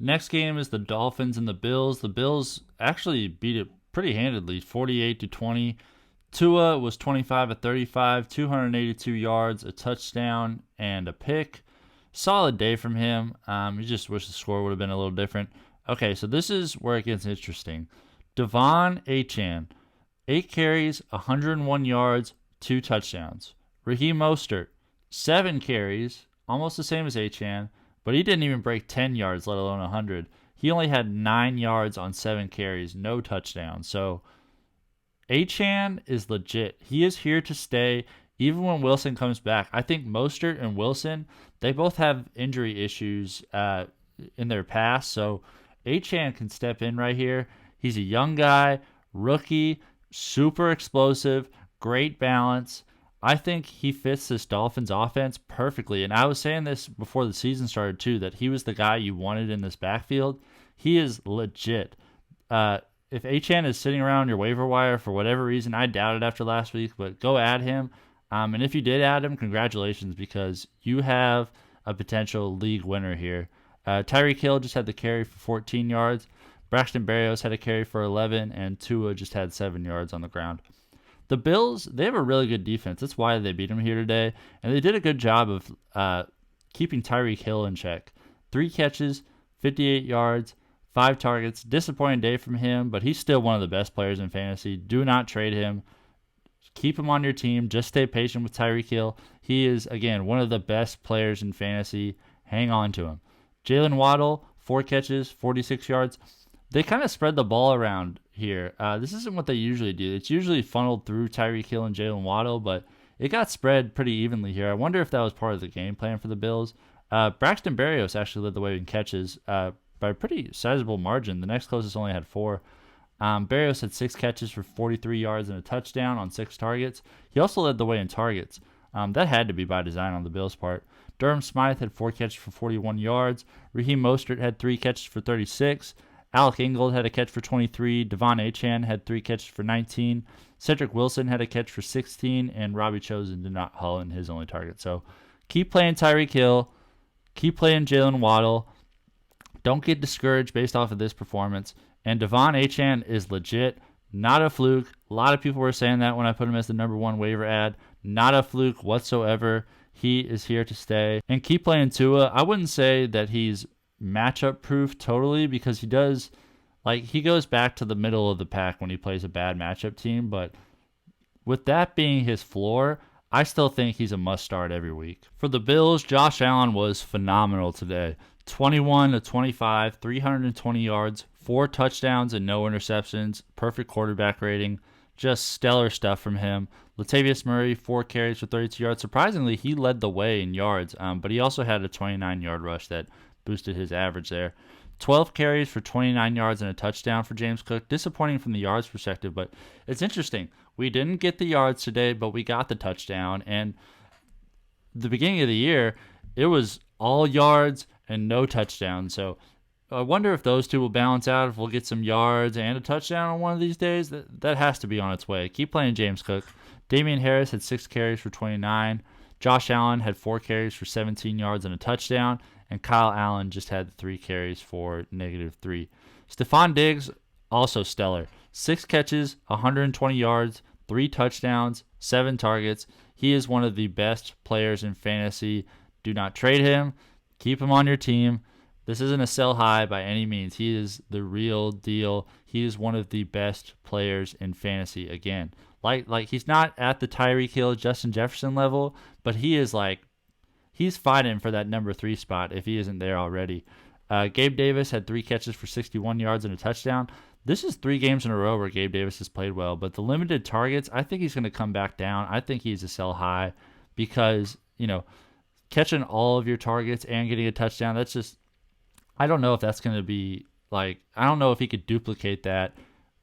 Next game is the Dolphins and the Bills. The Bills actually beat it pretty handedly, 48-20. Tua was 25 of 35, 282 yards, a touchdown, and a pick. Solid day from him. You just wish the score would have been a little different. Okay, so this is where it gets interesting. Achane, 8 carries, 101 yards, 2 touchdowns. Raheem Mostert, 7 carries, almost the same as Achane, but he didn't even break 10 yards, let alone 100. He only had 9 yards on 7 carries, no touchdowns. So Achane is legit. He is here to stay even when Wilson comes back. I think Mostert and Wilson, they both have injury issues in their past, so Achane can step in right here. He's a young guy, rookie, super explosive, great balance. I think he fits this Dolphins offense perfectly. And I was saying this before the season started too, that he was the guy you wanted in this backfield. He is legit. If Achane is sitting around your waiver wire for whatever reason, I doubt it after last week, but go add him. And if you did add him, congratulations, because you have a potential league winner here. Tyreek Hill just had the carry for 14 yards. Braxton Berrios had a carry for 11, and Tua just had 7 yards on the ground. The Bills, they have a really good defense. That's why they beat them here today, and they did a good job of keeping Tyreek Hill in check. 3 catches, 58 yards, 5 targets. Disappointing day from him, but he's still one of the best players in fantasy. Do not trade him. Keep him on your team. Just stay patient with Tyreek Hill. He is, again, one of the best players in fantasy. Hang on to him. Jaylen Waddle, 4 catches, 46 yards. They kind of spread the ball around here. This isn't what they usually do. It's usually funneled through Tyreek Hill and Jaylen Waddle, but it got spread pretty evenly here. I wonder if that was part of the game plan for the Bills. Braxton Berrios actually led the way in catches by a pretty sizable margin. The next closest only had 4. Berrios had 6 catches for 43 yards and a touchdown on 6 targets. He also led the way in targets. That had to be by design on the Bills' part. Durham Smythe had 4 catches for 41 yards. Raheem Mostert had 3 catches for 36. Alec Ingold had a catch for 23. Achane had 3 catches for 19. Cedric Wilson had a catch for 16. And Robbie Chosen did not haul in his only target. So keep playing Tyreek Hill. Keep playing Jaylen Waddle. Don't get discouraged based off of this performance. And Achane is legit. Not a fluke. A lot of people were saying that when I put him as the number 1 waiver ad. Not a fluke whatsoever. He is here to stay. And keep playing Tua. I wouldn't say that he's matchup proof totally, because he does, he goes back to the middle of the pack when he plays a bad matchup team. But with that being his floor, I still think he's a must start every week. For the Bills, Josh Allen was phenomenal today. 21 of 25, 320 yards, 4 touchdowns and no interceptions. Perfect quarterback rating. Just stellar stuff from him. Latavius Murray, 4 carries for 32 yards. Surprisingly, he led the way in yards, but he also had a 29-yard rush that boosted his average there. 12 carries for 29 yards and a touchdown for James Cook. Disappointing from the yards perspective, but it's interesting. We didn't get the yards today, but we got the touchdown. And the beginning of the year, it was all yards and no touchdowns. So I wonder if those two will balance out, if we'll get some yards and a touchdown on one of these days. That has to be on its way. Keep playing James Cook. Damien Harris had 6 carries for 29. Josh Allen had 4 carries for 17 yards and a touchdown. And Kyle Allen just had 3 carries for -3. Stefon Diggs, also stellar. 6 catches, 120 yards, 3 touchdowns, 7 targets. He is one of the best players in fantasy. Do not trade him. Keep him on your team. This isn't a sell high by any means. He is the real deal. He is one of the best players in fantasy. Again, like he's not at the Tyreek Hill, Justin Jefferson level, but he is he's fighting for that number 3 spot if he isn't there already. Gabe Davis had 3 catches for 61 yards and a touchdown. This is 3 games in a row where Gabe Davis has played well, but the limited targets, I think he's going to come back down. I think he's a sell high because, catching all of your targets and getting a touchdown, that's just, I don't know if that's going to be I don't know if he could duplicate that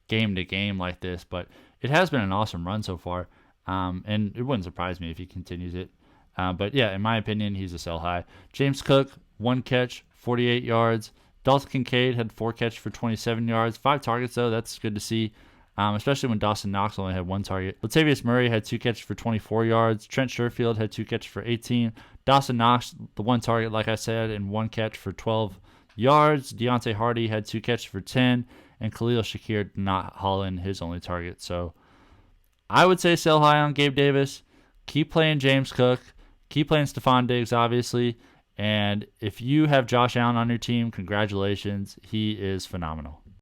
game to game like this, but it has been an awesome run so far. And it wouldn't surprise me if he continues it. But yeah, in my opinion, he's a sell high. James Cook, 1 catch, 48 yards. Dalton Kincaid had 4 catches for 27 yards. 5 targets, though. That's good to see, especially when Dawson Knox only had 1 target. Latavius Murray had 2 catches for 24 yards. Trent Sherfield had 2 catches for 18. Dawson Knox, the 1 target, like I said, and 1 catch for 12 yards. Deontay Hardy had 2 catches for 10, and Khalil Shakir did not haul in his only target. So I would say sell high on Gabe Davis. Keep playing James Cook. Keep playing Stefon Diggs, obviously. And if you have Josh Allen on your team, congratulations. He is phenomenal.